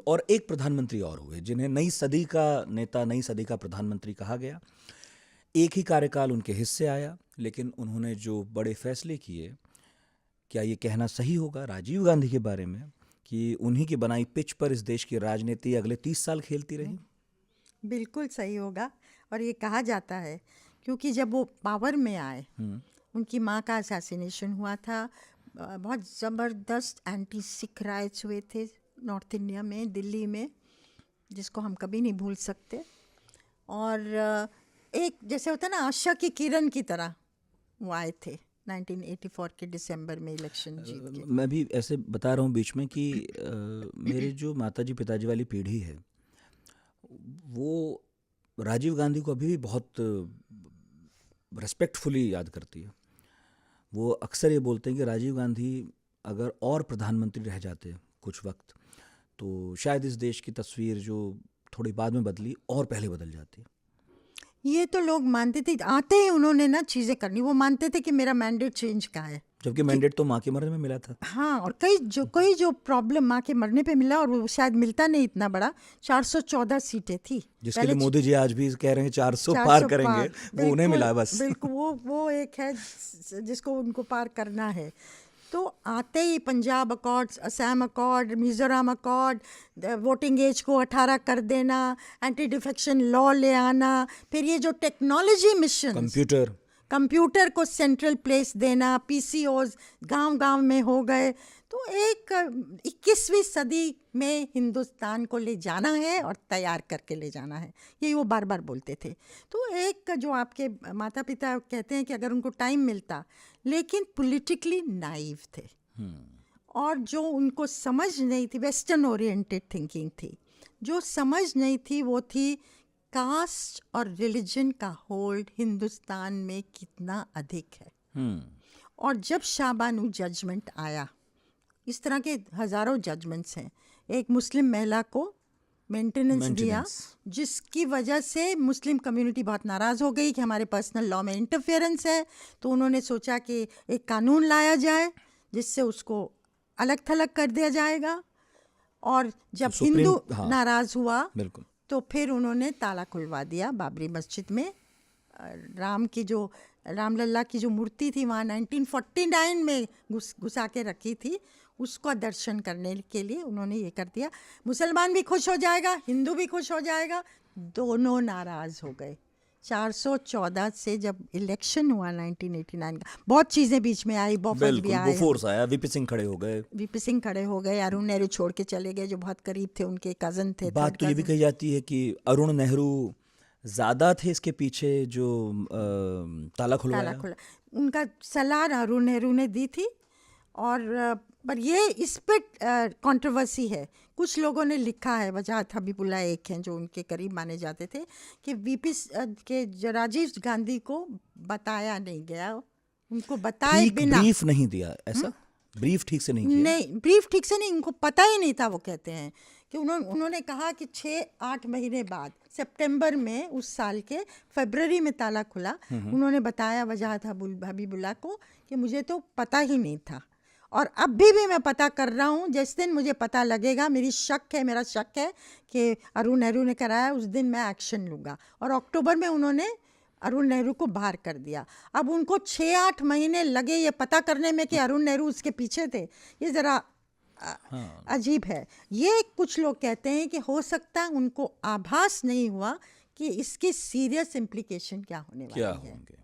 और एक प्रधानमंत्री और हुए जिन्हें नई सदी का नेता, नई सदी का प्रधानमंत्री कहा गया। एक ही कार्यकाल उनके हिस्से आया, लेकिन उन्होंने जो बड़े फैसले किए, क्या ये कहना सही होगा राजीव गांधी के बारे में कि उन्हीं की बनाई पिच पर इस देश की राजनीति अगले 30 साल खेलती रही? बिल्कुल सही होगा। और ये कहा जाता है क्योंकि जब वो पावर में आए, उनकी माँ का असैसिनेशन हुआ था, बहुत ज़बरदस्त एंटी सिख राइट्स हुए थे नॉर्थ इंडिया में, दिल्ली में, जिसको हम कभी नहीं भूल सकते। और एक जैसे होता है ना, आशा की किरण की तरह वो आए थे 1984 के दिसंबर में इलेक्शन जीत के। मैं भी ऐसे बता रहा हूँ बीच में कि मेरे जो माताजी पिताजी वाली पीढ़ी है, वो राजीव गांधी को अभी भी बहुत रिस्पेक्टफुली याद करती है। वो अक्सर ये बोलते हैं कि राजीव गांधी अगर और प्रधानमंत्री रह जाते कुछ वक्त, तो शायद इस देश की तस्वीर जो थोड़ी बाद में बदली और पहले बदल जाती। ये तो लोग मानते थे, आते ही उन्होंने ना चीज़ें करनी, वो मानते थे कि मेरा मैंडेट चेंज का है, जबकि मैंडेट तो माँ के मरने में मिला था। हाँ, और कई जो प्रॉब्लम माँ के मरने पे मिला, और वो शायद मिलता नहीं इतना बड़ा, 414 सीटें थी जिसके लिए मोदी जी आज भी कह रहे हैं 400 पार करेंगे, वो उन्हें मिला बस। बिल्कुल, वो एक है जिसको उनको पार करना है। तो आते ही Punjab accords, Assam accord, Mizoram accord, voting age को 18 कर देना, एंटी डिफेक्शन लॉ ले आना, फिर ये जो टेक्नोलॉजी मिशन, कंप्यूटर को सेंट्रल प्लेस देना, पीसीओज गांव-गांव में हो गए। तो एक 21वीं सदी में हिंदुस्तान को ले जाना है और तैयार करके ले जाना है, यही वो बार बार बोलते थे। तो एक जो आपके माता पिता कहते हैं कि अगर उनको टाइम मिलता, लेकिन पॉलिटिकली नाइव थे, और जो उनको समझ नहीं थी, वेस्टर्न ओरिएंटेड थिंकिंग थी, जो समझ नहीं थी वो थी कास्ट और रिलीजन का होल्ड हिंदुस्तान में कितना अधिक है। और जब शाहबानू जजमेंट आया, इस तरह के हज़ारों जजमेंट्स हैं, एक मुस्लिम महिला को मेंटेनेंस दिया, जिसकी वजह से मुस्लिम कम्युनिटी बहुत नाराज़ हो गई कि हमारे पर्सनल लॉ में इंटरफेरेंस है। तो उन्होंने सोचा कि एक कानून लाया जाए जिससे उसको अलग थलग कर दिया जाएगा। और जब हिंदू नाराज़ हुआ, तो फिर उन्होंने ताला खुलवा दिया बाबरी मस्जिद में। रामलल्ला की जो मूर्ति थी वहाँ 1949 में घुसा के रखी थी, उसको दर्शन करने के लिए उन्होंने ये कर दिया। मुसलमान भी खुश हो जाएगा, हिंदू भी खुश हो जाएगा, दोनों नाराज़ हो गए। 414 से जब इलेक्शन हुआ 1989 का, बहुत चीज़ें बीच में आई, बहुत भी आए, फोर्स आया, वीपी सिंह खड़े हो गए, अरुण नेहरू छोड़ के चले गए जो बहुत करीब थे, उनके कज़न थे। बात तो ये भी कही जाती है कि अरुण नेहरू ज़्यादा थे इसके पीछे जो ताला खुलवाया, उनका सलाह अरुण नेहरू ने दी थी। और पर ये इस पे कंट्रोवर्सी है। कुछ लोगों ने लिखा है, वजाहत हबीबुल्लाह एक हैं जो उनके करीब माने जाते थे, कि वीपी के राजीव गांधी को बताया नहीं गया, उनको बताए बिना ब्रीफ नहीं दिया, ऐसा ब्रीफ ठीक से नहीं किया। नहीं, ब्रीफ ठीक से नहीं, उनको पता ही नहीं था। वो कहते हैं कि उन्होंने कहा कि 6-8 महीने बाद, सितंबर में उस साल के फरवरी में ताला खुला, उन्होंने बताया वजाहत हबीबुल्लाह को कि मुझे तो पता ही नहीं था, और अब भी मैं पता कर रहा हूँ, जिस दिन मुझे पता लगेगा, मेरा शक है कि अरुण नेहरू ने कराया, उस दिन मैं एक्शन लूँगा। और अक्टूबर में उन्होंने अरुण नेहरू को बाहर कर दिया। अब उनको 6-8 महीने लगे ये पता करने में कि अरुण नेहरू उसके पीछे थे, ये ज़रा अजीब है। ये कुछ लोग कहते हैं कि हो सकता है उनको आभास नहीं हुआ कि इसकी सीरियस इम्प्लीकेशन क्या होने वाली है।